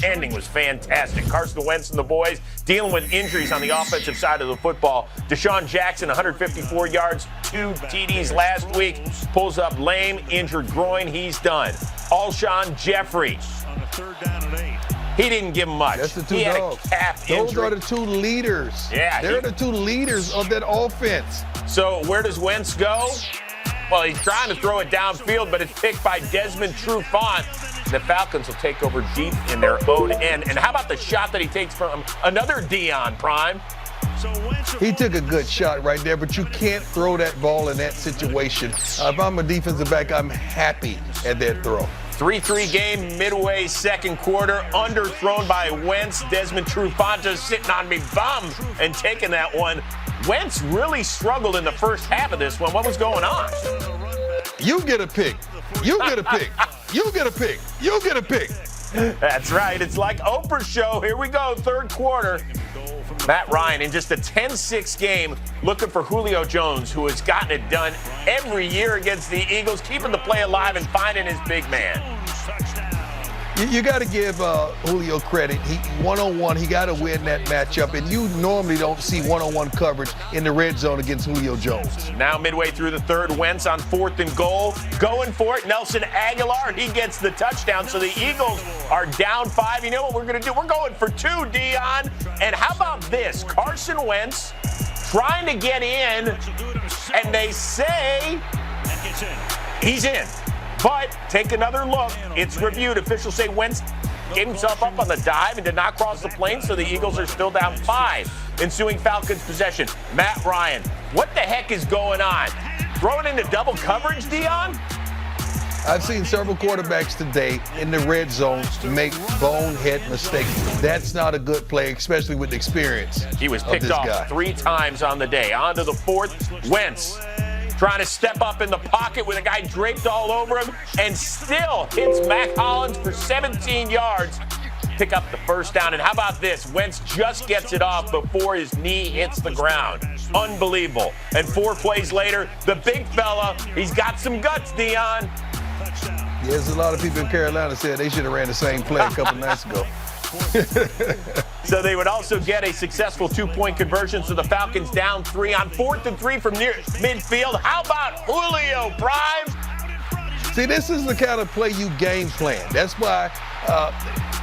ending was fantastic. Carson Wentz and the boys dealing with injuries on the offensive side of the football. Deshaun Jackson, 154 yards, 2 TDs last week. Pulls up lame, injured groin. He's done. Alshon Jeffrey. On the 3rd down and 8. He didn't give him much. That's the two he dogs. Had a calf Those injury. are the two leaders. Yeah, They're the two leaders of that offense. So where does Wentz go? Well, he's trying to throw it downfield, but it's picked by Desmond Trufant. The Falcons will take over deep in their own end. And how about the shot that he takes from another Deion, Prime? He took a good shot right there, but you can't throw that ball in that situation. If I'm a defensive back, I'm happy at that throw. 3-3 game, midway second quarter, underthrown by Wentz. Desmond Trufant just sitting on me bum and taking that one. Wentz really struggled in the first half of this one. What was going on? You get a pick. You get a pick. You get a pick. You get a pick. That's right. It's like Oprah's show. Here we go, third quarter. Matt Ryan in just a 10-6 game looking for Julio Jones, who has gotten it done every year against the Eagles, keeping the play alive and finding his big man. You got to give Julio credit. He one-on-one, he got to win that matchup, and you normally don't see one-on-one coverage in the red zone against Julio Jones. Now midway through the third, Wentz on 4th and goal, going for it. Nelson Aguilar, he gets the touchdown, so the Eagles are down 5. You know what we're going to do? We're going for 2, Deion. And how about this? Carson Wentz trying to get in, and they say he's in. But take another look. It's reviewed. Officials say Wentz gave himself up on the dive and did not cross the plane, so the Eagles are still down 5. Ensuing Falcons possession. Matt Ryan, what the heck is going on? Throwing into double coverage, Deion? I've seen several quarterbacks today in the red zone make bonehead mistakes. That's not a good play, especially with the experience. He was picked off 3 times on the day. On to the 4th. Wentz trying to step up in the pocket with a guy draped all over him and still hits Mac Hollins for 17 yards. Pick up the first down. And how about this? Wentz just gets it off before his knee hits the ground. Unbelievable. And 4 plays later, the big fella, he's got some guts, Deion. Yeah, there's a lot of people in Carolina said they should have ran the same play a couple nights ago. So they would also get a successful 2-point conversion, so the Falcons down 3 on 4th and 3 from near midfield. How about Julio, Prime? See, this is the kind of play you game plan. That's why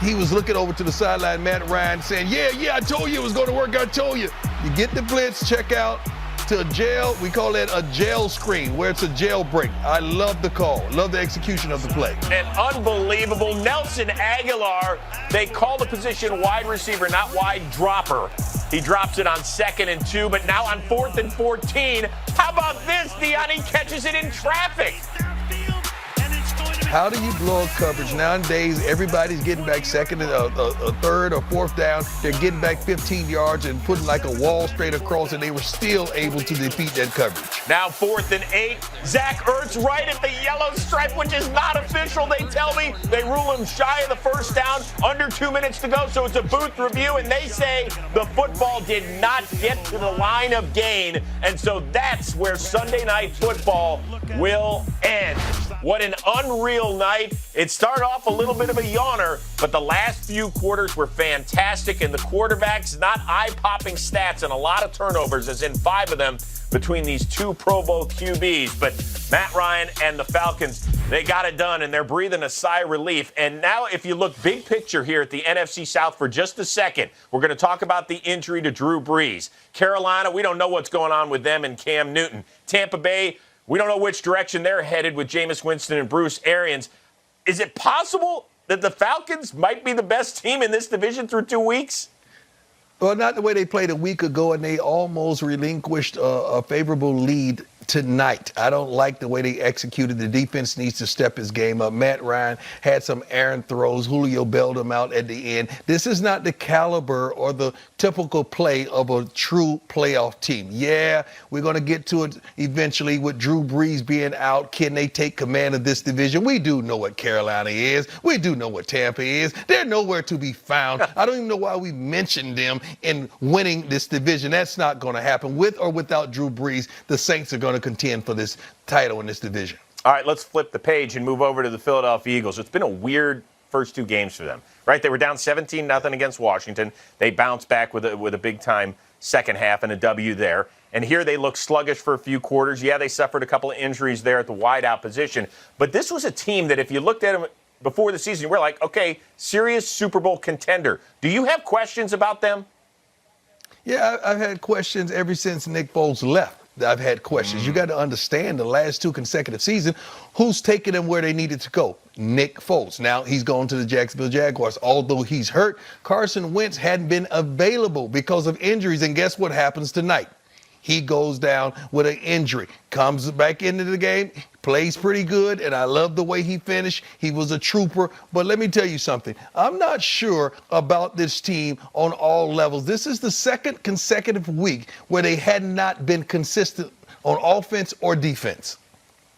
he was looking over to the sideline, Matt Ryan, saying, yeah, I told you it was going to work. I told you. You get the blitz, check out to a jail. We call that a jail screen, where it's a jailbreak. I love the call. Love the execution of the play. And unbelievable. Nelson Aguilar, they call the position wide receiver, not wide dropper. He drops it on 2nd and 2, but now on 4th and 14. How about this? Deion, he catches it in traffic. How do you blow up coverage? Nowadays, everybody's getting back second, a 3rd or 4th down. They're getting back 15 yards and putting like a wall straight across, and they were still able to defeat that coverage. Now 4th and 8. Zach Ertz right at the yellow stripe, which is not official, they tell me. They rule him shy of the first down, under 2 minutes to go, so it's a booth review, and they say the football did not get to the line of gain, and so that's where Sunday Night Football will end. What an unreal night. It started off a little bit of a yawner, but the last few quarters were fantastic, and the quarterbacks, not eye-popping stats and a lot of turnovers, as in 5 of them between these 2 Pro Bowl QBs. But Matt Ryan and the Falcons, they got it done, and they're breathing a sigh of relief. And now if you look big picture here at the NFC South for just a second, we're going to talk about the injury to Drew Brees. Carolina, we don't know what's going on with them and Cam Newton. Tampa Bay, we don't know which direction they're headed with Jameis Winston and Bruce Arians. Is it possible that the Falcons might be the best team in this division through 2 weeks? Well, not the way they played a week ago, and they almost relinquished a favorable lead tonight. I don't like the way they executed. The defense needs to step his game up. Matt Ryan had some errant throws. Julio bailed him out at the end. This is not the caliber or the typical play of a true playoff team. Yeah, we're going to get to it eventually with Drew Brees being out. Can they take command of this division? We do know what Carolina is. We do know what Tampa is. They're nowhere to be found. I don't even know why we mentioned them in winning this division. That's not going to happen. With or without Drew Brees, the Saints are going to contend for this title in this division. All right, let's flip the page and move over to the Philadelphia Eagles. It's been a weird first 2 games for them. right? They were down 17-0 against Washington. They bounced back with a big-time second half and a W there. And here they look sluggish for a few quarters. Yeah, they suffered a couple of injuries there at the wideout position. But this was a team that if you looked at them before the season, we're like, okay, serious Super Bowl contender. Do you have questions about them? Yeah, I've had questions ever since Nick Foles left. I've had questions. You got to understand the last 2 consecutive seasons, who's taking them where they needed to go? Nick Foles. Now he's going to the Jacksonville Jaguars. Although he's hurt, Carson Wentz hadn't been available because of injuries. And guess what happens tonight? He goes down with an injury, comes back into the game, plays pretty good, and I love the way he finished. He was a trooper. But let me tell you something. I'm not sure about this team on all levels. This is the 2nd consecutive week where they had not been consistent on offense or defense.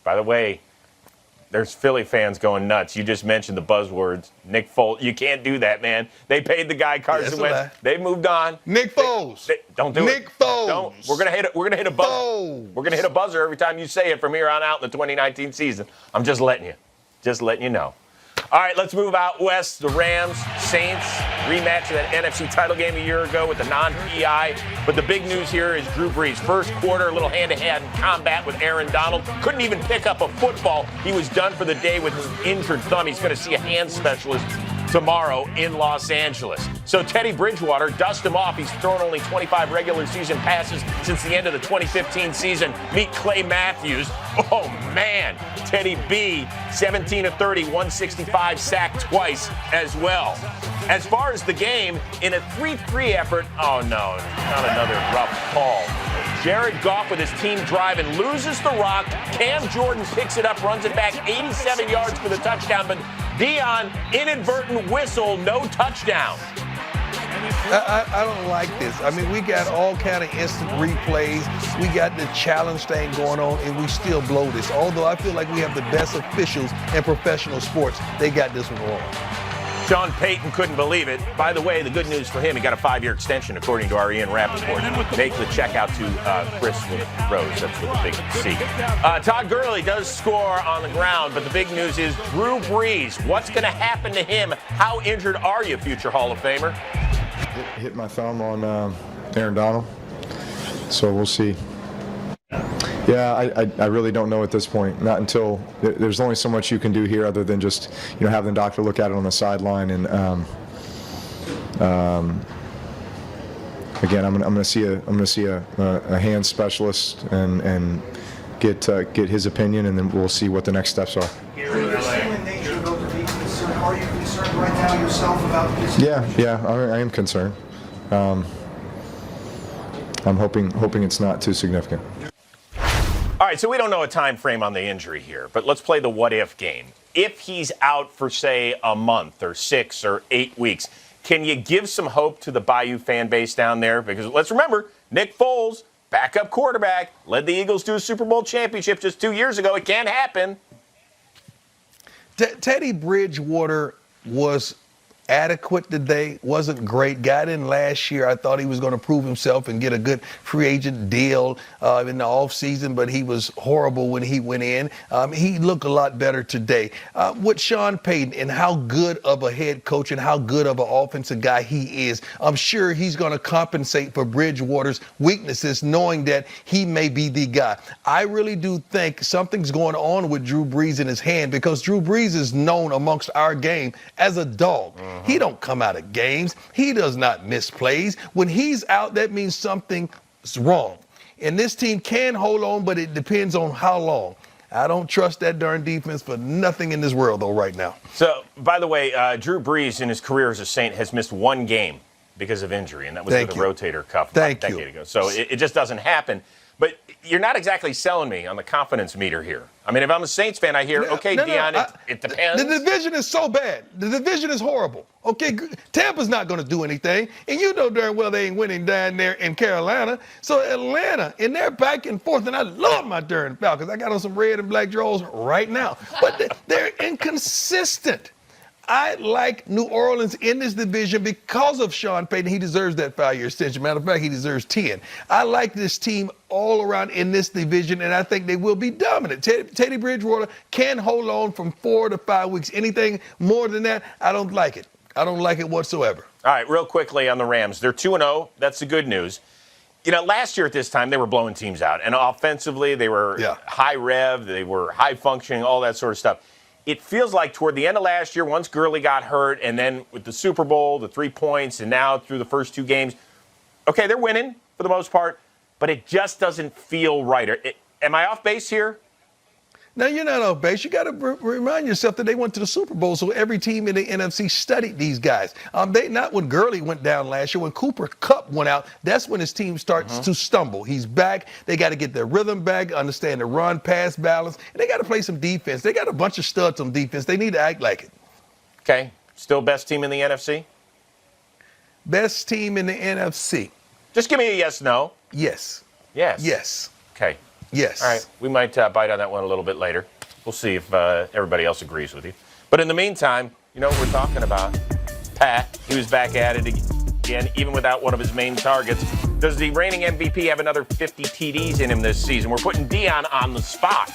By the way, there's Philly fans going nuts. You just mentioned the buzzwords. Nick Foles. You can't do that, man. They paid the guy Carson Wentz. They moved on. Nick Foles. Don't do it. Nick Foles. Don't. We're gonna hit it. We're gonna hit a buzzer. We're gonna hit a buzzer every time you say it from here on out in the 2019 season. I'm just letting you know. All right, let's move out west. The Rams, Saints, rematch of that NFC title game a year ago with the non-PI. But the big news here is Drew Brees. First quarter, a little hand-to-hand combat with Aaron Donald. Couldn't even pick up a football. He was done for the day with his injured thumb. He's going to see a hand specialist tomorrow in Los Angeles. So Teddy Bridgewater, dust him off. He's thrown only 25 regular season passes since the end of the 2015 season. Meet Clay Matthews. Oh, man. Teddy B, 17 of 30, 165, sacked twice as well. As far as the game, in a 3-3 effort, oh, no, not another rough call. Jared Goff with his team drive and loses the rock. Cam Jordan picks it up, runs it back 87 yards for the touchdown, but Deion, inadvertent whistle, no touchdown. I don't like this. I mean, we got all kind of instant replays. We got the challenge thing going on, and we still blow this. Although I feel like we have the best officials in professional sports, they got this one wrong. Sean Payton couldn't believe it. By the way, the good news for him, he got a 5-year extension, according to our Ian Rappaport. Make the check out to Chris with Rose. That's with a big C. Todd Gurley does score on the ground, but the big news is Drew Brees. What's going to happen to him? How injured are you, future Hall of Famer? Hit my thumb on Aaron Donald, so we'll see. Yeah, I really don't know at this point. Not until there's only so much you can do here, other than just have the doctor look at it on the sideline. And again, I'm gonna see a hand specialist and get his opinion, and then we'll see what the next steps are. Are you concerned right now yourself about this? Yeah, I am concerned. I'm hoping it's not too significant. All right, so we don't know a time frame on the injury here, but let's play the what-if game. If he's out for, say, a month or 6 or 8 weeks, can you give some hope to the Bayou fan base down there? Because let's remember, Nick Foles, backup quarterback, led the Eagles to a Super Bowl championship just 2 years ago. It can't happen. Teddy Bridgewater was adequate today, wasn't great. Got in last year. I thought he was going to prove himself and get a good free agent deal in the offseason, but he was horrible when he went in. He looked a lot better today. With Sean Payton and how good of a head coach and how good of an offensive guy he is, I'm sure he's going to compensate for Bridgewater's weaknesses, knowing that he may be the guy. I really do think something's going on with Drew Brees in his hand, because Drew Brees is known amongst our game as a dog. He don't come out of games. He does not miss plays. When he's out, that means something's wrong. And this team can hold on, but it depends on how long. I don't trust that darn defense for nothing in this world, though, right now. So, by the way, Drew Brees in his career as a Saint has missed 1 game because of injury, and that was with the rotator cuff a decade ago. So it just doesn't happen. But you're not exactly selling me on the confidence meter here. I mean, if I'm a Saints fan, I hear, Deion, it depends. The division is so bad. The division is horrible. Okay, Tampa's not going to do anything. And you know darn well they ain't winning down there in Carolina. So Atlanta, and they're back and forth. And I love my darn Falcons. I got on some red and black drawers right now. But they're inconsistent. I like New Orleans in this division because of Sean Payton. He deserves that 5-year extension. Matter of fact, he deserves 10. I like this team all around in this division, and I think they will be dominant. Teddy Bridgewater can hold on from 4 to 5 weeks. Anything more than that, I don't like it. I don't like it whatsoever. All right, real quickly on the Rams. They're 2-0. That's the good news. You know, last year at this time, they were blowing teams out. And offensively, they were high rev, they were high functioning, all that sort of stuff. It feels like toward the end of last year, once Gurley got hurt, and then with the Super Bowl, the 3 points, and now through the first 2 games, okay, they're winning for the most part, but it just doesn't feel right. Am I off base here? Now, you're not off base. You got to remind yourself that they went to the Super Bowl, so every team in the NFC studied these guys. Not when Gurley went down last year. When Cooper Kupp went out, that's when his team starts to stumble. He's back. They got to get their rhythm back, understand the run-pass balance, and they got to play some defense. They got a bunch of studs on defense. They need to act like it. Okay. Still best team in the NFC? Best team in the NFC. Just give me a yes, no. Yes. Yes. Yes. Okay. Yes. All right. We might bite on that one a little bit later. We'll see if everybody else agrees with you. But in the meantime, you know what we're talking about? Pat, he was back at it again, even without one of his main targets. Does the reigning MVP have another 50 TDs in him this season? We're putting Deion on the spot.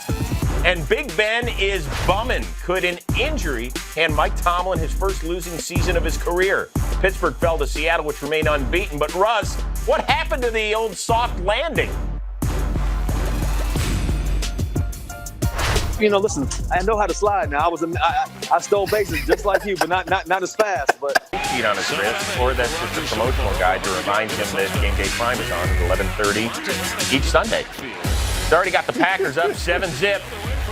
And Big Ben is bumming. Could an injury hand Mike Tomlin his first losing season of his career? Pittsburgh fell to Seattle, which remained unbeaten. But Russ, what happened to the old soft landing? You know, listen, I know how to slide now. I stole bases just like you, but not as fast. But feet on his wrist, or that's just a promotional guide to remind him that GameDay Prime is on at 11:30 each Sunday. He's already got the Packers up 7-zip.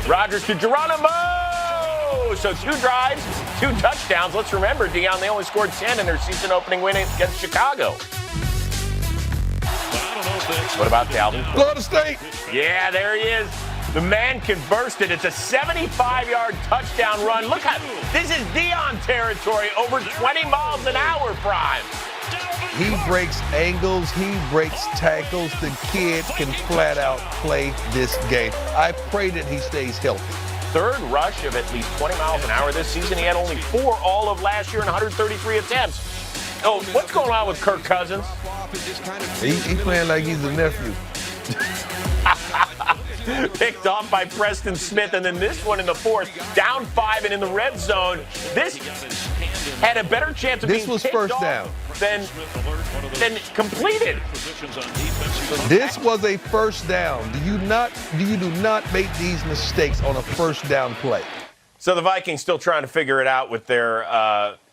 Rodgers to Geronimo! So 2 drives, 2 touchdowns. Let's remember, Deion, they only scored 10 in their season-opening win against Chicago. What about Dalvin? Florida State. Yeah, there he is. The man can burst it. It's a 75-yard touchdown run. Look how this is Deion territory, over 20 miles an hour prime. He breaks angles. He breaks tackles. The kid can flat out play this game. I pray that he stays healthy. 3rd rush of at least 20 miles an hour this season. He had only 4 all of last year and 133 attempts. Oh, what's going on with Kirk Cousins? He playing like he's a nephew. Picked off by Preston Smith, and then this one in the 4th, down 5 and in the red zone. This had a better chance of being picked first off down than completed. This was a first down. You do not make these mistakes on a first down play. So the Vikings still trying to figure it out with their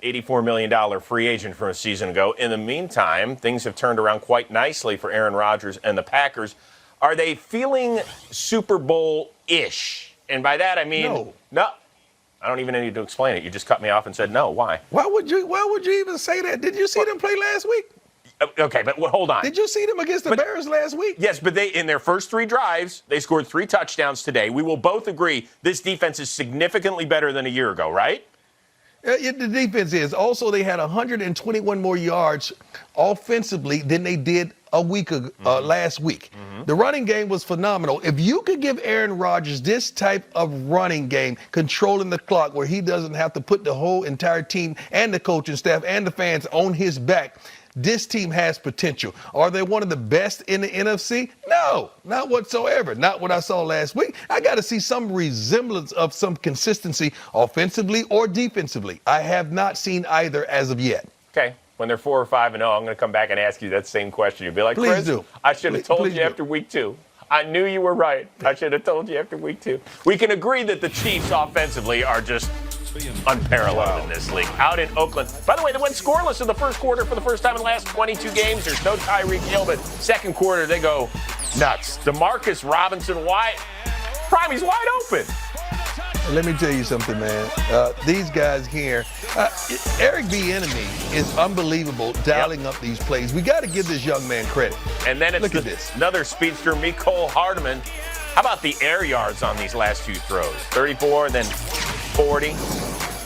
$84 million free agent from a season ago. In the meantime, things have turned around quite nicely for Aaron Rodgers and the Packers. Are they feeling Super Bowl-ish? And by that I mean no. I don't even need to explain it. You just cut me off and said no. Why? Why would you even say that? Did you see them play last week? Okay, but hold on. Did you see them against the Bears last week? Yes, but they in their first 3 drives, they scored 3 touchdowns today. We will both agree this defense is significantly better than a year ago, right? The defense is. Also, they had 121 more yards offensively than they did a week ago, last week. The running game was phenomenal. If you could give Aaron Rodgers this type of running game, controlling the clock where he doesn't have to put the whole entire team and the coaching staff and the fans on his back, this team has potential. Are they one of the best in the NFC? No, not whatsoever. Not what I saw last week. I got to see some resemblance of some consistency offensively or defensively. I have not seen either as of yet. Okay. When they're 4 or 5-0, I'm going to come back and ask you that same question. You'll be like, Please Chris, do. I should have told you do. after week 2. I knew you were right. I should have told you after week 2. We can agree that the Chiefs offensively are just unparalleled in this league. Out in Oakland. By the way, they went scoreless in the first quarter for the first time in the last 22 games. There's no Tyreek Hill, but second quarter they go nuts. DeMarcus Robinson, Primey's wide open. Let me tell you something, man. These guys here, Eric Bieniemy is unbelievable dialing up these plays. We got to give this young man credit. And then it's another speedster, Mecole Hardman. How about the air yards on these last 2 throws? 34 and then 40.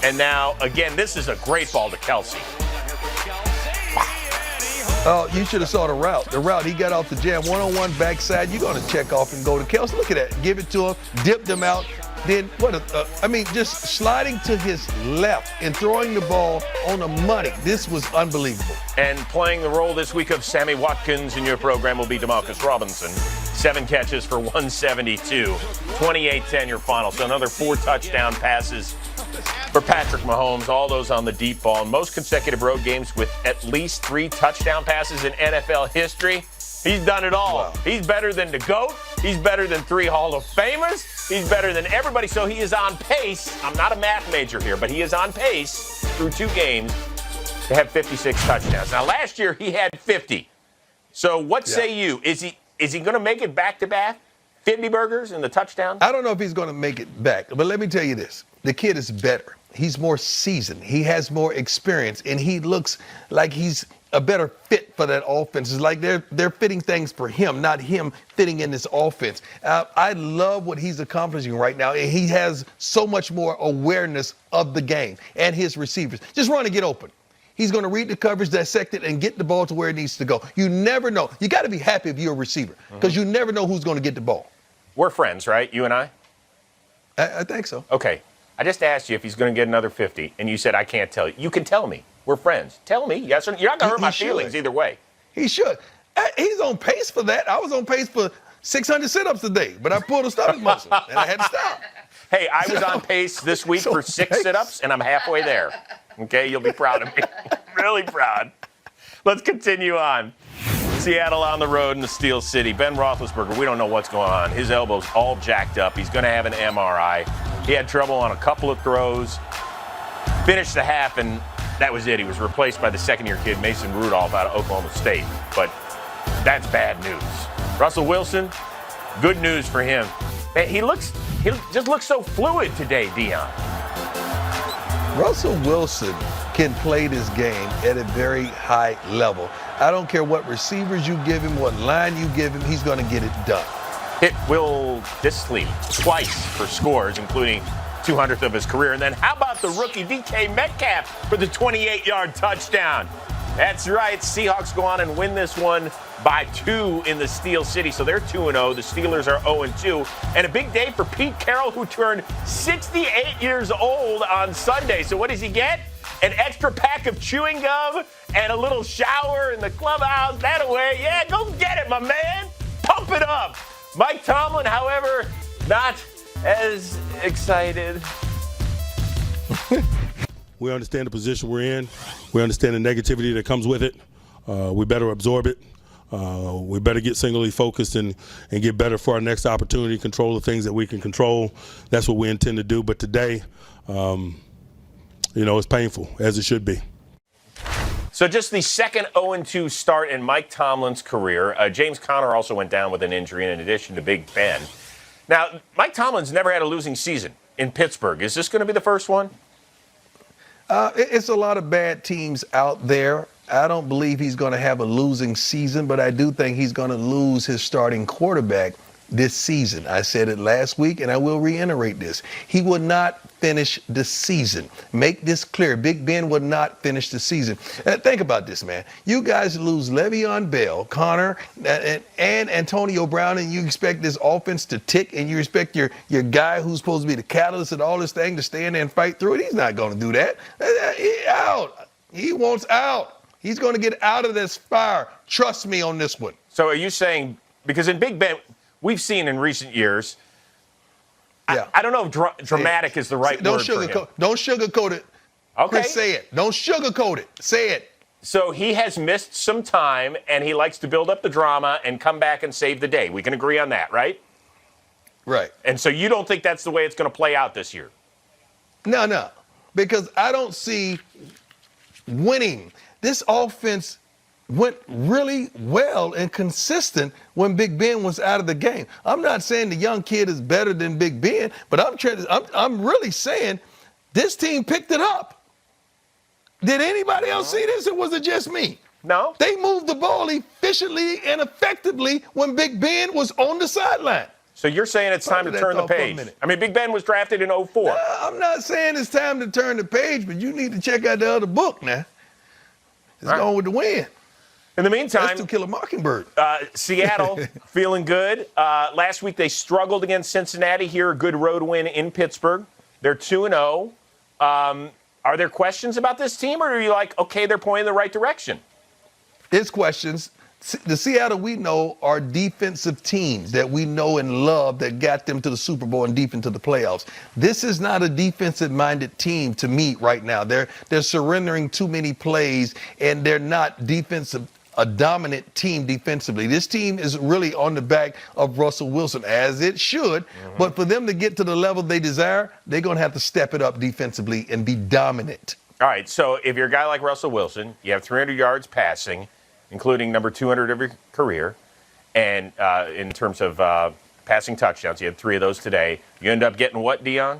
And now, again, this is a great ball to Kelsey. Oh, you should have saw the route. The route, he got off the jam, one-on-one backside. You're going to check off and go to Kelsey. Look at that. Give it to him, dip them out. Then, just sliding to his left and throwing the ball on the money. This was unbelievable. And playing the role this week of Sammy Watkins in your program will be DeMarcus Robinson. 7 catches for 172. 28-10 your final. So another 4 touchdown passes for Patrick Mahomes, all those on the deep ball. Most consecutive road games with at least 3 touchdown passes in NFL history. He's done it all. Wow. He's better than the GOAT. He's better than 3 Hall of Famers. He's better than everybody. So he is on pace. I'm not a math major here, but he is on pace through 2 games to have 56 touchdowns. Now, last year he had 50. So what say you? Is he going to make it back-to-back? 50 burgers and the touchdown? I don't know if he's going to make it back, but let me tell you this. The kid is better. He's more seasoned. He has more experience, and he looks like he's a better fit for that offense. It's like they're fitting things for him, not him fitting in this offense. I love what he's accomplishing right now, and he has so much more awareness of the game and his receivers. Just run and get open. He's going to read the coverage, dissect it, and get the ball to where it needs to go. You never know. You got to be happy if you're a receiver because you never know who's going to get the ball. We're friends, right? You and I? I think so. Okay. I just asked you if he's going to get another 50, and you said, I can't tell you. You can tell me. We're friends. Tell me. Yes or no. You're not going to hurt my feelings either way. He should. He's on pace for that. I was on pace for 600 sit-ups a day, but I pulled a stomach muscle, and I had to stop. Hey, I was on pace this week for 6 sit-ups, and I'm halfway there. Okay? You'll be proud of me. Really proud. Let's continue on. Seattle on the road in the Steel City. Ben Roethlisberger, we don't know what's going on. His elbow's all jacked up. He's going to have an MRI. He had trouble on a couple of throws. Finished the half, and that was it. He was replaced by the second-year kid, Mason Rudolph, out of Oklahoma State. But that's bad news. Russell Wilson, good news for him. Man, he just looks so fluid today, Deion. Russell Wilson can play this game at a very high level. I don't care what receivers you give him, what line you give him, he's going to get it done. Hit Will Dissly twice for scores, including 200th of his career. And then how about the rookie DK Metcalf for the 28-yard touchdown? That's right. Seahawks go on and win this one by 2 in the Steel City. So they're 2-0. The Steelers are 0-2. And a big day for Pete Carroll, who turned 68 years old on Sunday. So what does he get? An extra pack of chewing gum and a little shower in the clubhouse. That away. Yeah, go get it, my man. Pump it up. Mike Tomlin, however, not as excited. We understand the position we're in. We understand the negativity that comes with it. We better absorb it. We better get singly focused and get better for our next opportunity, control the things that we can control. That's what we intend to do. But today, it's painful, as it should be. So just the second 0-2 start in Mike Tomlin's career. James Conner also went down with an injury in addition to Big Ben. Now, Mike Tomlin's never had a losing season in Pittsburgh. Is this going to be the first one? It's a lot of bad teams out there. I don't believe he's going to have a losing season, but I do think he's going to lose his starting quarterback this season. I said it last week, and I will reiterate this. He will not finish the season. Make this clear. Big Ben will not finish the season. Think about this, man. You guys lose Le'Veon Bell, Connor, and Antonio Brown, and you expect this offense to tick, and you expect your guy who's supposed to be the catalyst and all this thing to stay in there and fight through it. He's not going to do that. He's out. He wants out. He's going to get out of this fire. Trust me on this one. So are you saying, because in Big Ben, we've seen in recent years, I don't know if dramatic is the right word for him. Don't sugarcoat it. Okay. Chris, say it. Don't sugarcoat it. Say it. So he has missed some time, and he likes to build up the drama and come back and save the day. We can agree on that, right? Right. And so you don't think that's the way it's going to play out this year? No. Because I don't see winning. This offense went really well and consistent when Big Ben was out of the game. I'm not saying the young kid is better than Big Ben, but I'm really saying this team picked it up. Did anybody else see this, or was it just me? No. They moved the ball efficiently and effectively when Big Ben was on the sideline. So you're saying it's time to turn the page. I mean, Big Ben was drafted in 2004. I'm not saying it's time to turn the page, but you need to check out the other book now. It's going with the wind. In the meantime, that's To Kill a Mockingbird. Seattle feeling good. Last week they struggled against Cincinnati. Here, a good road win in Pittsburgh. They're 2-0. Are there questions about this team, or are you like, okay, they're pointing in the right direction? There's questions. The Seattle we know are defensive teams that we know and love that got them to the Super Bowl and deep into the playoffs. This is not a defensive-minded team to me right now. They're surrendering too many plays, and they're not a dominant team defensively. This team is really on the back of Russell Wilson, as it should. But for them to get to the level they desire, they're going to have to step it up defensively and be dominant. All right, so if you're a guy like Russell Wilson, you have 300 yards passing, including number 200 of your career, and in terms of passing touchdowns, you had 3 of those today. You end up getting what, Deion?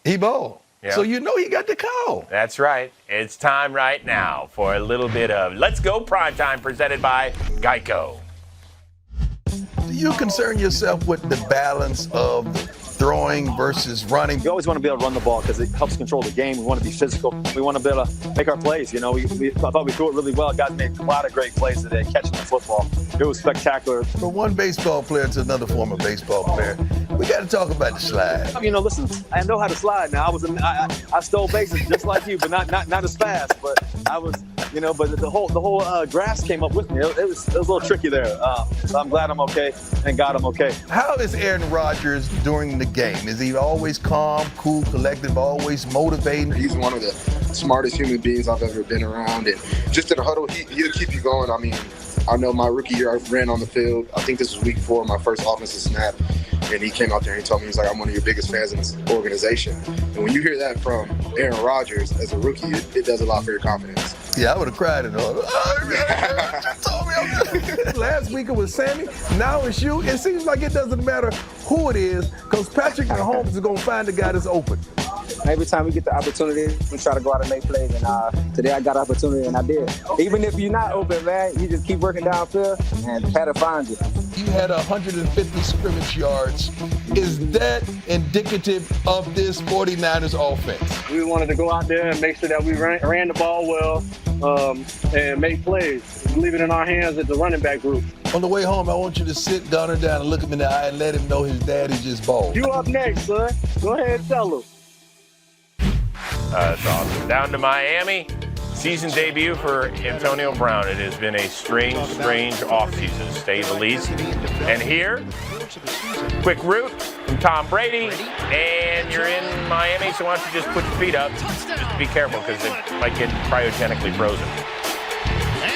He balled. Yeah. So you know he got the call. That's right. It's time right now for a little bit of Let's Go Primetime presented by Geico. Do you concern yourself with the balance of throwing versus running? We always want to be able to run the ball because it helps control the game. We want to be physical. We want to be able to make our plays. You know, I thought we threw it really well. Guys made a lot of great plays today, catching the football. It was spectacular. From one baseball player to another former baseball player, we got to talk about the slide. You know, listen, I know how to slide now. I stole bases just like you, but not as fast. But I was, you know, but the whole grass came up with me. It was a little tricky there. So I'm glad I'm okay, and God, I'm okay. How is Aaron Rodgers during the game? Is he always calm, cool, collective, always motivating? He's one of the smartest human beings I've ever been around, and just in the huddle, he'll keep you going. I mean, I know my rookie year I ran on the field. I think this was week 4, my first offensive snap. And he came out there and he told me, he's like, I'm one of your biggest fans in this organization. And when you hear that from Aaron Rodgers as a rookie, it does a lot for your confidence. Yeah, I would have cried and all. Last week it was Sammy, now it's you. It seems like it doesn't matter who it is, because Patrick Mahomes is going to find the guy that's open. Every time we get the opportunity, we try to go out and make plays. And today I got an opportunity and I did. Even if you're not open, man, you just keep working downfield and Pat will find you. You had 150 scrimmage yards. Is that indicative of this 49ers offense? We wanted to go out there and make sure that we ran the ball well and make plays. Leave it in our hands at the running back group. On the way home, I want you to sit Donner down and look him in the eye and let him know his daddy just balled. You up next, son. Go ahead and tell him. That's awesome. Down to Miami. Season debut for Antonio Brown. It has been a strange offseason, to say the least. And here, quick route from Tom Brady, and you're in Miami, so why don't you just put your feet up. Just be careful, because it might get cryogenically frozen.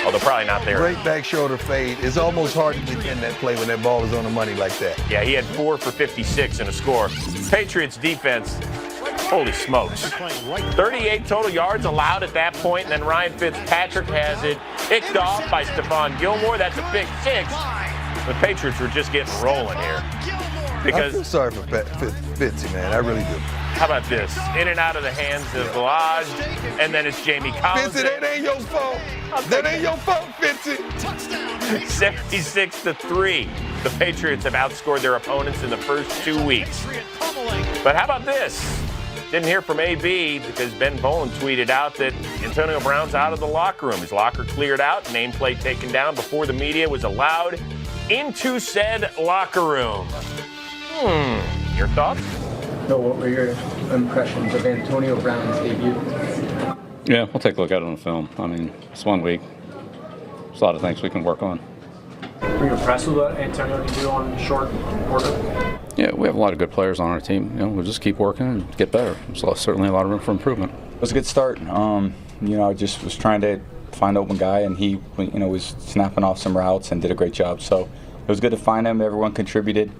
Although probably not there. Great back shoulder fade. It's almost hard to defend that play when that ball is on the money like that. Yeah, he had 4 for 56 in a score. Patriots defense, holy smokes. 38 total yards allowed at that point, and then Ryan Fitzpatrick has it picked off by Stephon Gilmore. That's a pick 6. The Patriots were just getting rolling here. I feel sorry for Fitzy, man. I really do. How about this? In and out of the hands of Balaj, and then it's Jamie Collins. Fitzy, that ain't your fault. That ain't your fault, Fitzy. 76-3. The Patriots have outscored their opponents in the first 2 weeks. But how about this? Didn't hear from AB because Ben Bowen tweeted out that Antonio Brown's out of the locker room. His locker cleared out, nameplate taken down before the media was allowed into said locker room. Your thoughts? No, what were your impressions of Antonio Brown's debut? Yeah, we'll take a look at it on film. I mean, it's 1 week. There's a lot of things we can work on. Were you impressed with what Antonio can do on short order? Yeah, we have a lot of good players on our team. You know, we'll just keep working and get better. There's certainly a lot of room for improvement. It was a good start. You know, I just was trying to find an open guy, and he, you know, was snapping off some routes and did a great job. So it was good to find him. Everyone contributed.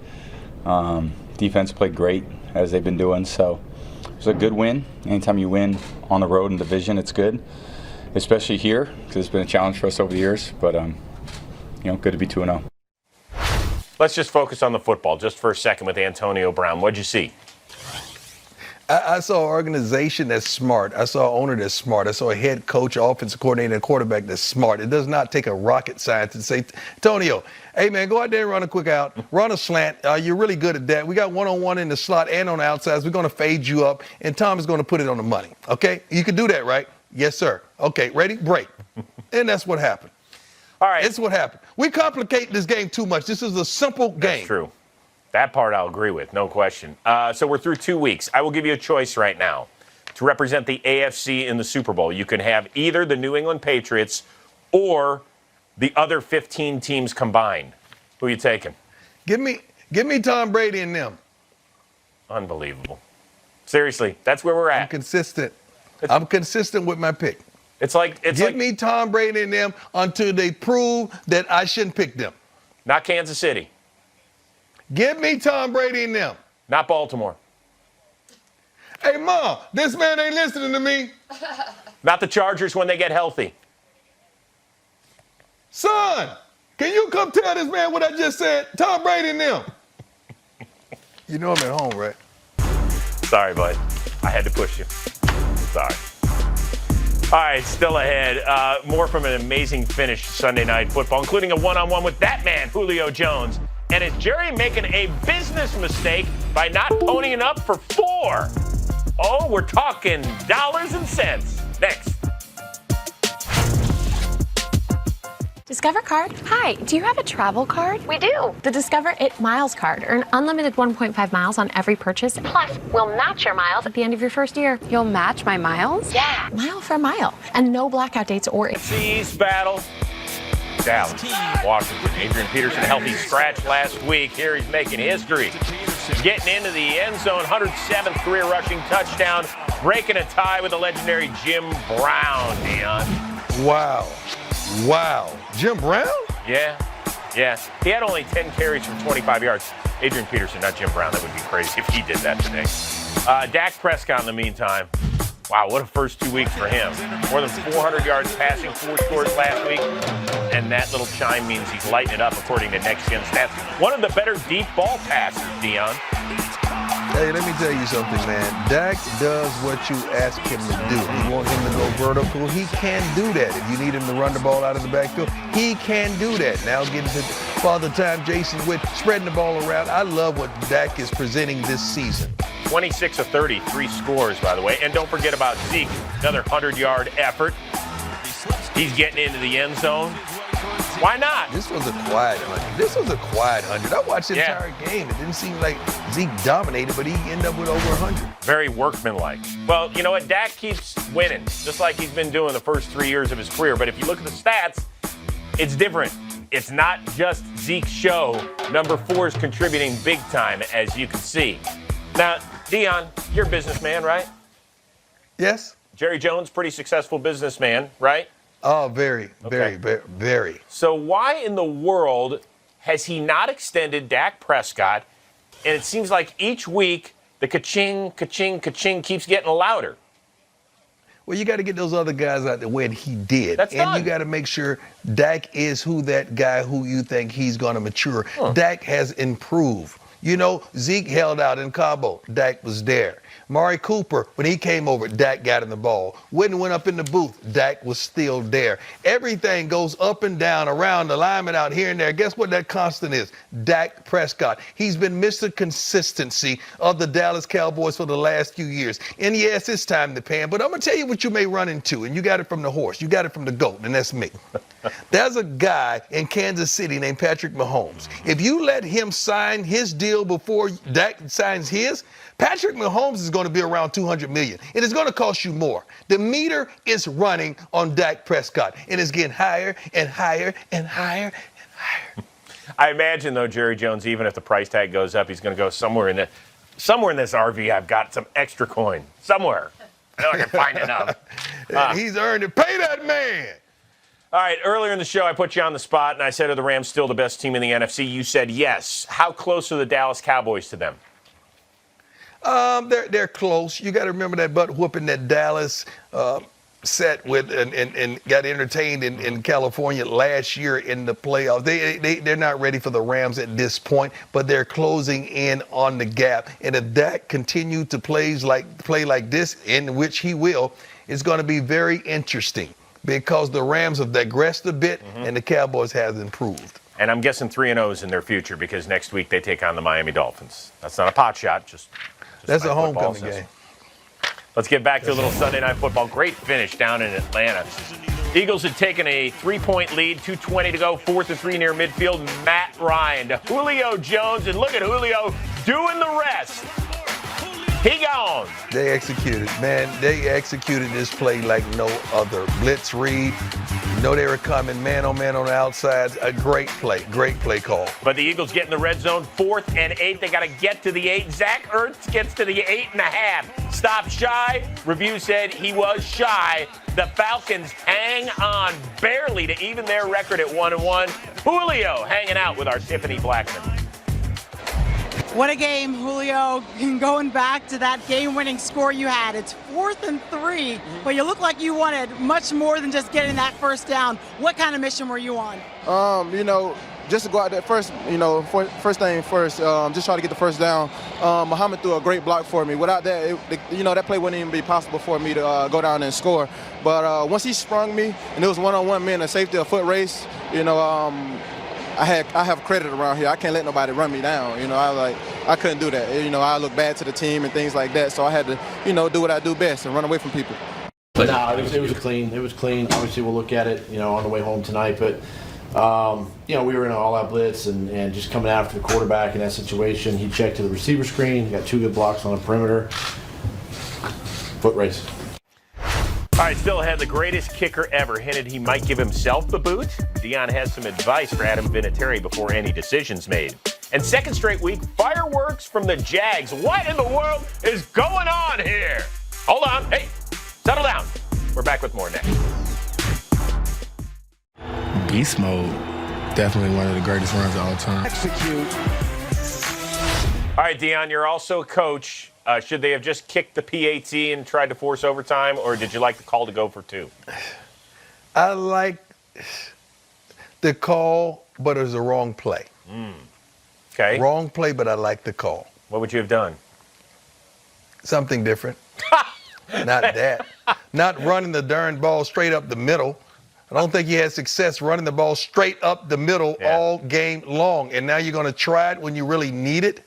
Defense played great, as they've been doing. So it was a good win. Anytime you win on the road in division, it's good, especially here, because it's been a challenge for us over the years. But, you know, good to be 2-0. Let's just focus on the football just for a second with Antonio Brown. What'd you see? I saw an organization that's smart. I saw an owner that's smart. I saw a head coach, offensive coordinator, and quarterback that's smart. It does not take a rocket scientist to say, Antonio, hey, man, go out there and run a quick out. Run a slant. You're really good at that. We got one-on-one in the slot and on the outsides. We're going to fade you up, and Tom is going to put it on the money. Okay? You can do that, right? Yes, sir. Okay, ready? Break. And that's what happened. All right. It's what happened. We complicate this game too much. This is a simple game. That's true. That part I'll agree with, no question. So we're through 2 weeks. I will give you a choice right now to represent the AFC in the Super Bowl. You can have either the New England Patriots or the other 15 teams combined. Who are you taking? Give me Tom Brady and them. Unbelievable. Seriously, that's where we're at. I'm consistent with my pick. Give me Tom Brady and them until they prove that I shouldn't pick them. Not Kansas City. Give me Tom Brady and them. Not Baltimore. Hey, Mom, this man ain't listening to me. Not the Chargers when they get healthy. Son, can you come tell this man what I just said? Tom Brady and them. You know I'm at home, right? Sorry, bud. I had to push you. Sorry. All right, still ahead. More from an amazing finish Sunday Night Football, including a one-on-one with that man, Julio Jones. And is Jerry making a business mistake by not ponying up for 4? Oh, we're talking dollars and cents. Next. Discover card? Hi, do you have a travel card? We do. The Discover It Miles card. Earn unlimited 1.5 miles on every purchase. Plus, we'll match your miles at the end of your first year. You'll match my miles? Yeah. Mile for mile. And no blackout dates or... East battle. Dallas, Washington. Adrian Peterson, healthy scratch last week. Here he's making history. Getting into the end zone, 107th career rushing touchdown, breaking a tie with the legendary Jim Brown, Deion. Wow. Jim Brown? Yeah. He had only 10 carries for 25 yards. Adrian Peterson, not Jim Brown. That would be crazy if he did that today. Dak Prescott in the meantime. Wow, what a first 2 weeks for him. More than 400 yards passing, 4 scores last week. And that little chime means he's lighting it up according to Next Gen Stats. One of the better deep ball passes, Deion. Hey, let me tell you something, man. Dak does what you ask him to do. You want him to go vertical, he can do that. If you need him to run the ball out of the backfield, he can do that. Now getting to Father Time, Jason Witt, spreading the ball around. I love what Dak is presenting this season. 26 of 30, 3 scores, by the way. And don't forget about Zeke, another 100-yard effort. He's getting into the end zone. Why not? This was a quiet 100. I watched the entire game. It didn't seem like Zeke dominated, but he ended up with over 100. Very workmanlike. Well, you know what? Dak keeps winning, just like he's been doing the first 3 years of his career. But if you look at the stats, it's different. It's not just Zeke's show. Number 4 is contributing big time, as you can see. Now, Deion, you're a businessman, right? Yes. Jerry Jones, pretty successful businessman, right? Oh, very. So why in the world has he not extended Dak Prescott? And it seems like each week the ka-ching, ka-ching, ka-ching keeps getting louder. Well, you got to get those other guys out the way he did. That's done. You got to make sure Dak is that guy who you think he's going to mature. Dak has improved. You know, Zeke held out in Cabo. Dak was there. Mari Cooper, when he came over, Dak got in the ball. When went up in the booth, Dak was still there. Everything goes up and down, around the lineman out here and there. Guess what that constant is? Dak Prescott. He's been Mr. Consistency of the Dallas Cowboys for the last few years. And yes, it's time to pay him. But I'm going to tell you what you may run into, and you got it from the horse. You got it from the GOAT, and that's me. There's a guy in Kansas City named Patrick Mahomes. If you let him sign his deal before Dak signs his, Patrick Mahomes is going to be around $200 million. It is going to cost you more. The meter is running on Dak Prescott, and it's getting higher and higher and higher and higher. I imagine, though, Jerry Jones, even if the price tag goes up, he's going to go somewhere in this RV. I've got some extra coin somewhere. I know I can find enough. He's earned it. Pay that man. All right, earlier in the show, I put you on the spot, and I said, are the Rams still the best team in the NFC? You said yes. How close are the Dallas Cowboys to them? They're close. You got to remember that butt whooping that Dallas set with and got entertained in California last year in the playoffs. They're not ready for the Rams at this point, but they're closing in on the gap. And if Dak continues to play like this, in which he will, it's going to be very interesting because the Rams have digressed a bit and the Cowboys have improved. And I'm guessing 3-0 is in their future because next week they take on the Miami Dolphins. That's not a pot shot, just that's a homecoming game. Let's get back to a little Sunday Night Football. Great finish down in Atlanta. Eagles had taken a 3-point lead, 2:20 to go, 4-3 near midfield. Matt Ryan to Julio Jones, and look at Julio doing the rest. He gone. They executed, man. They executed this play like no other. Blitz read. You know they were coming, man on the outside. A great play call. But the Eagles get in the red zone, 4th and 8. They got to get to the 8. Zach Ertz gets to the 8.5. Stopped shy. Review said he was shy. The Falcons hang on barely to even their record at 1-1. Julio hanging out with our Tiffany Blackman. What a game, Julio. Going back to that game-winning score you had. It's 4th and 3, but you look like you wanted much more than just getting that first down. What kind of mission were you on? Just to go out there first, first thing first, just try to get the first down. Muhammad threw a great block for me. Without that, that play wouldn't even be possible for me to go down and score. But once he sprung me, and it was one-on-one, me and a safety, a foot race, I have credit around here. I can't let nobody run me down. I couldn't do that. I look bad to the team and things like that. So I had to, do what I do best and run away from people. But no, it was clean. It was clean. Obviously, we'll look at it, on the way home tonight. But we were in an all-out blitz and just coming after the quarterback in that situation. He checked to the receiver screen. He got 2 good blocks on the perimeter. Foot race. All right, still ahead, the greatest kicker ever hinted he might give himself the boot. Deion has some advice for Adam Vinatieri before any decisions made. And second straight week, fireworks from the Jags. What in the world is going on here? Hold on. Hey, settle down. We're back with more next. Beast mode, definitely one of the greatest runs of all time. Execute. All right, Deion, you're also a coach. Should they have just kicked the PAT and tried to force overtime, or did you like the call to go for 2? I like the call, but it was a wrong play. Okay. Wrong play, but I like the call. What would you have done? Something different. Not that. Not running the darn ball straight up the middle. I don't think he had success running the ball straight up the middle all game long. And now you're going to try it when you really need it?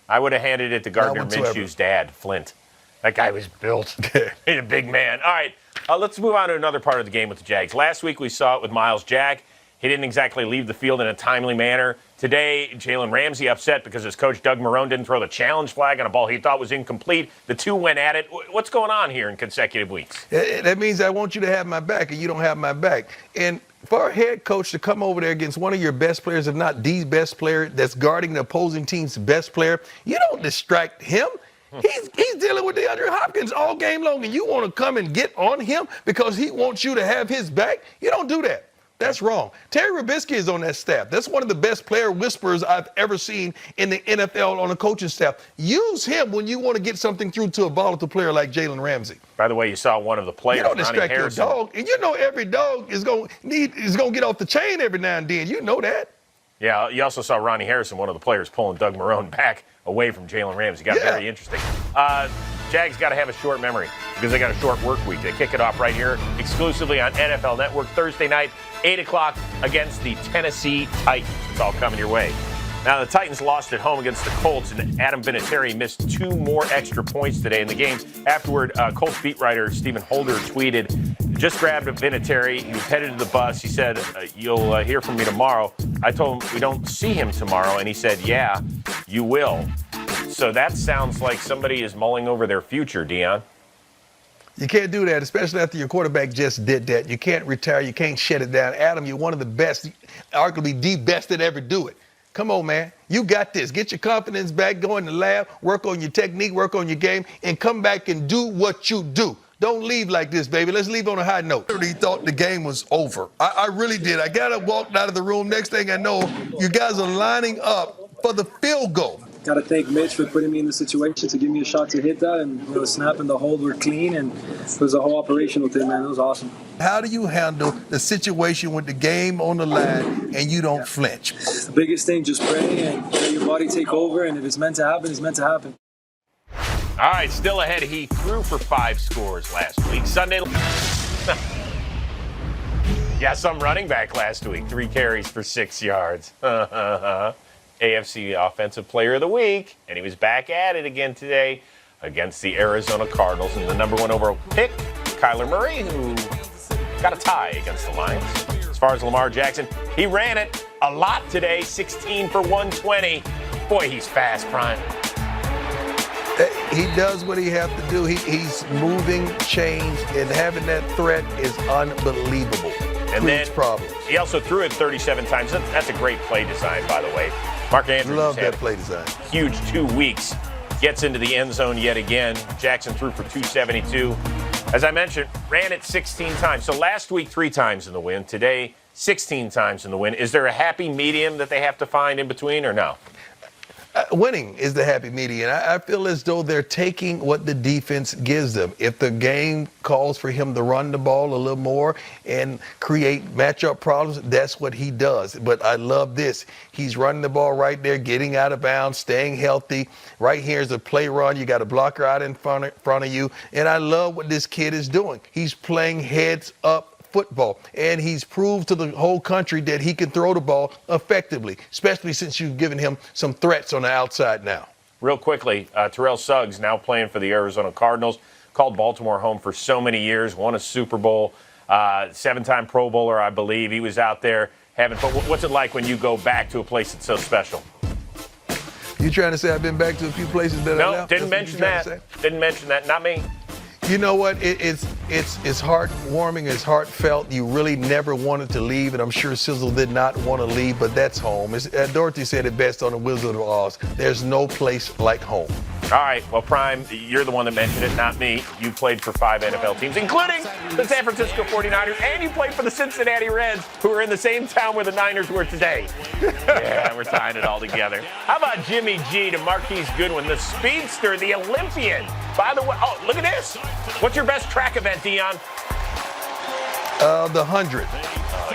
I would have handed it to Gardner Minshew's dad, Flint. That guy was built. He's a big man. All right, let's move on to another part of the game with the Jags. Last week we saw it with Myles Jack. He didn't exactly leave the field in a timely manner. Today, Jalen Ramsey upset because his coach, Doug Marrone, didn't throw the challenge flag on a ball he thought was incomplete. The two went at it. What's going on here in consecutive weeks? That means I want you to have my back, and you don't have my back. And for a head coach to come over there against one of your best players, if not the best player, that's guarding the opposing team's best player, you don't distract him. He's dealing with DeAndre Hopkins all game long, and you want to come and get on him because he wants you to have his back? You don't do that. That's wrong. Terry Robisky is on that staff. That's one of the best player whisperers I've ever seen in the NFL on a coaching staff. Use him when you want to get something through to a volatile player like Jalen Ramsey. By the way, you saw one of the players, You don't distract your dog. And you know every dog is going to get off the chain every now and then. You know that. Yeah, you also saw Ronnie Harrison, one of the players, pulling Doug Marrone back away from Jalen Ramsey. Got very interesting. Jags got to have a short memory because they got a short work week. They kick it off right here exclusively on NFL Network Thursday night, 8 o'clock against the Tennessee Titans. It's all coming your way. Now, the Titans lost at home against the Colts, and Adam Vinatieri missed 2 more extra points today in the game. Afterward, Colts beat writer Stephen Holder tweeted, just grabbed a Vinatieri. He was headed to the bus. He said, you'll hear from me tomorrow. I told him we don't see him tomorrow, and he said, yeah, you will. So that sounds like somebody is mulling over their future, Deion. You can't do that, especially after your quarterback just did that. You can't retire. You can't shut it down. Adam, you're one of the best, arguably the best that ever do it. Come on, man. You got this. Get your confidence back, go in the lab, work on your technique, work on your game, and come back and do what you do. Don't leave like this, baby. Let's leave on a high note. I really thought the game was over. I really did. I got up, walked out of the room. Next thing I know, you guys are lining up for the field goal. Got to thank Mitch for putting me in the situation to give me a shot to hit that, and the snap and the hold were clean, and it was a whole operational thing, man. It was awesome. How do you handle the situation with the game on the line and you don't flinch? The biggest thing, just pray and let your body take over, and if it's meant to happen, it's meant to happen. All right, still ahead. He threw for 5 scores last week. Sunday. Yeah, some running back last week. 3 carries for 6 yards. AFC Offensive Player of the Week, and he was back at it again today against the Arizona Cardinals. And the number 1 overall pick, Kyler Murray, who got a tie against the Lions. As far as Lamar Jackson, he ran it a lot today, 16 for 120. Boy, he's fast, Brian. He does what he has to do. He's moving, change, and having that threat is unbelievable. And Creates then problems. He also threw it 37 times. That's a great play design, by the way. Mark Andrews Love that play design. Huge 2 weeks. Gets into the end zone yet again. Jackson threw for 272. As I mentioned, ran it 16 times. So last week, 3 times in the win. Today, 16 times in the win. Is there a happy medium that they have to find in between or no? Winning is the happy medium. I feel as though they're taking what the defense gives them. If the game calls for him to run the ball a little more and create matchup problems, that's what he does. But I love this. He's running the ball right there, getting out of bounds, staying healthy. Right here is a play run. You got a blocker out in front of you. And I love what this kid is doing. He's playing heads up football, and he's proved to the whole country that he can throw the ball effectively, especially since you've given him some threats on the outside now. Real quickly, Terrell Suggs now playing for the Arizona Cardinals, called Baltimore home for so many years, won a Super Bowl, 7-time Pro Bowler, I believe. He was out there having fun. What's it like when you go back to a place that's so special? You trying to say I've been back to a few places that I left? Didn't mention that. Didn't mention that. Not me. You know what? It's heartwarming. It's heartfelt. You really never wanted to leave, and I'm sure Sizzle did not want to leave, but that's home. Dorothy said it best on The Wizard of Oz. There's no place like home. All right. Well, Prime, you're the one that mentioned it, not me. You played for 5 NFL teams, including the San Francisco 49ers, and you played for the Cincinnati Reds, who are in the same town where the Niners were today. Yeah, we're tying it all together. How about Jimmy G to Marquise Goodwin, the speedster, the Olympian? By the way, oh, look at this. What's your best track event, Deion? The 100. Oh,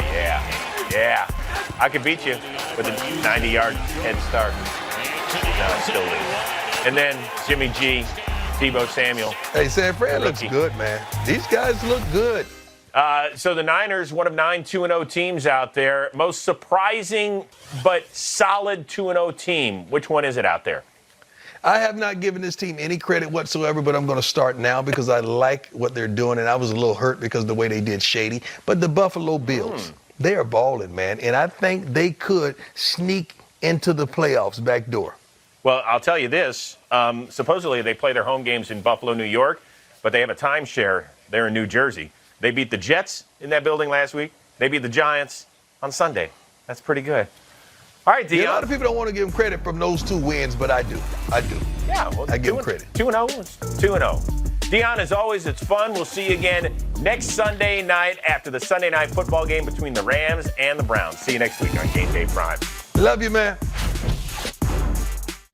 yeah. I could beat you with a 90-yard head start. No, I still lose. And then Jimmy G, Deebo Samuel. Hey, San Fran looks good, man. These guys look good. So the Niners, one of 9 2-0 teams out there. Most surprising but solid 2-0 team. Which one is it out there? I have not given this team any credit whatsoever, but I'm going to start now because I like what they're doing, and I was a little hurt because of the way they did Shady. But the Buffalo Bills, they are balling, man, and I think they could sneak into the playoffs back door. Well, I'll tell you this. Supposedly they play their home games in Buffalo, New York, but they have a timeshare there in New Jersey. They beat the Jets in that building last week. They beat the Giants on Sunday. That's pretty good. All right, Deion. Yeah, a lot of people don't want to give him credit from those 2 wins, but I do. Yeah, well, I give him credit. 2-0. 2-0. Deion, as always, it's fun. We'll see you again next Sunday night after the Sunday night football game between the Rams and the Browns. See you next week on GameDay Prime. Love you, man.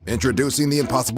Introducing the impossible